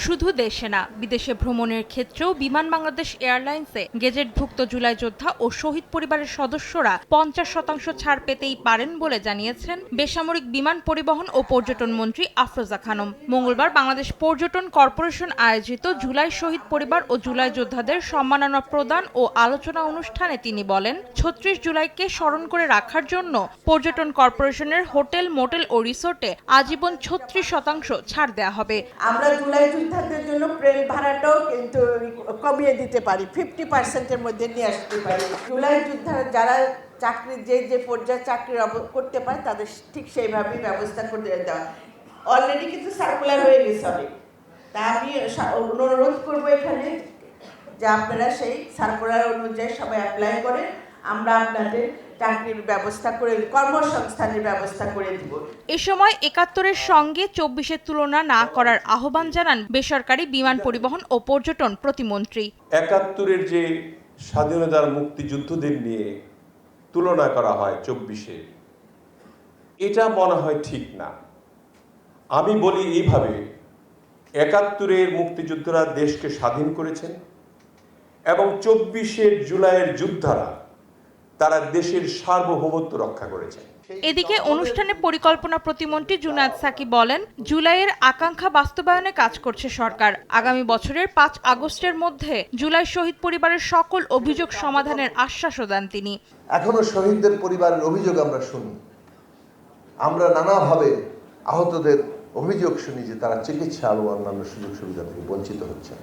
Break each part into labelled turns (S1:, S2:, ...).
S1: শুধু দেশে না, বিদেশে ভ্রমণের ক্ষেত্রেও বিমান বাংলাদেশ এয়ারলাইন্সে গেজেটভুক্ত জুলাই যোদ্ধা ও শহীদ পরিবারের সদস্যরা 50% ছাড় পেতেই পারেন বলে জানিয়েছেন বেসামরিক বিমান পরিবহন ও পর্যটন মন্ত্রী আফরোজা খানম। মঙ্গলবার বাংলাদেশ পর্যটন কর্পোরেশন আয়োজিত জুলাই শহীদ পরিবার ও জুলাই যোদ্ধাদের সম্মাননা প্রদান ও আলোচনা অনুষ্ঠানে তিনি বলেন, 36 জুলাইকে স্মরণ করে রাখার জন্য পর্যটন কর্পোরেশনের হোটেল, মোটেল ও রিসোর্টে আজীবন 36% ছাড় দেওয়া হবে।
S2: আমরা জুলাই যোদ্ধাদের জন্য প্লেন ভাড়াটাও কিন্তু কমিয়ে দিতে পারি, 50%-এর মধ্যে নিয়ে আসতে পারি। জুলাই যোদ্ধারা যারা চাকরি যে পর্যায়ে চাকরি করতে পারে তাদের ঠিক সেইভাবেই ব্যবস্থা করে দেওয়া। অলরেডি কিন্তু সার্কুলার হয়ে গেছে অনেক। তা আমি অনুরোধ করবো এখানে যে আপনারা সেই সার্কুলার অনুযায়ী সবাই অ্যাপ্লাই করে আমরা আপনাদের চাকরির ব্যবস্থা করে, কর্মসংস্থানের ব্যবস্থা করে দিব।
S1: এ সময় ৭১-এর সঙ্গে ২৪-এর তুলনা না করার আহ্বান জানান বেসরকারি বিমান পরিবহন ও পর্যটন প্রতিমন্ত্রী।
S3: ৭১-এর যে স্বাধীনতার মুক্তিযুদ্ধদের নিয়ে তুলনা করা হয় ২৪-এ, এটা মনে হয় ঠিক না। আমি বলি এইভাবে, ৭১-এর মুক্তিযোদ্ধারা দেশকে স্বাধীন করেছেন এবং ২৪-এর জুলাইয়ের যোদ্ধারা তারা দেশের সার্বভৌমত্ব রক্ষা করেছে।
S1: এদিকে অনুষ্ঠানে পরিকল্পনা প্রতিমন্ত্রী জুনায়েদ সাকি বলেন, জুলাইয়ের আকাঙ্ক্ষা বাস্তবায়নে কাজ করছে সরকার। আগামী বছরের ৫ আগস্টের মধ্যে জুলাই শহীদ পরিবারের সকল অভিযোগ সমাধানের আশ্বাসও দেন তিনি।
S4: এখনো শহীদদের পরিবারের অভিযোগ আমরা শুনি, আমরা নানাভাবে আহতদের অভিযোগ শুনি যে তারা চিকিৎসা ও অন্যান্য সুযোগ সুবিধা থেকে বঞ্চিত হচ্ছেন।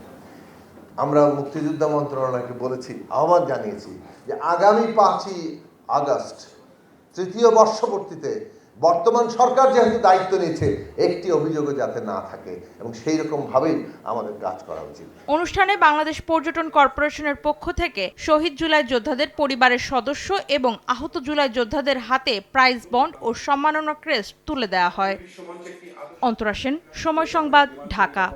S4: আমরা মুক্তিযোদ্ধা মন্ত্রণালয়কে বলেছি, আহ্বান জানিয়েছি যে আগামী ৫ই আগস্ট তৃতীয় বর্ষপূর্তিতে বর্তমান সরকার যেহেতু দায়িত্ব নিয়েছে, একটি অভিযোগও যাতে না থাকে এবং সেই রকম ভাবেই আমাদের কাজ করা উচিত।
S1: অনুষ্ঠানে বাংলাদেশ পর্যটন কর্পোরেশনের পক্ষ থেকে শহীদ জুলাই যোদ্ধাদের পরিবারের সদস্য এবং আহত জুলাই যোদ্ধাদের হাতে প্রাইজ বন্ড ও সম্মাননা ক্রেস্ট তুলে দেওয়া হয়। অন্তরা সেন, সময় সংবাদ, ঢাকা।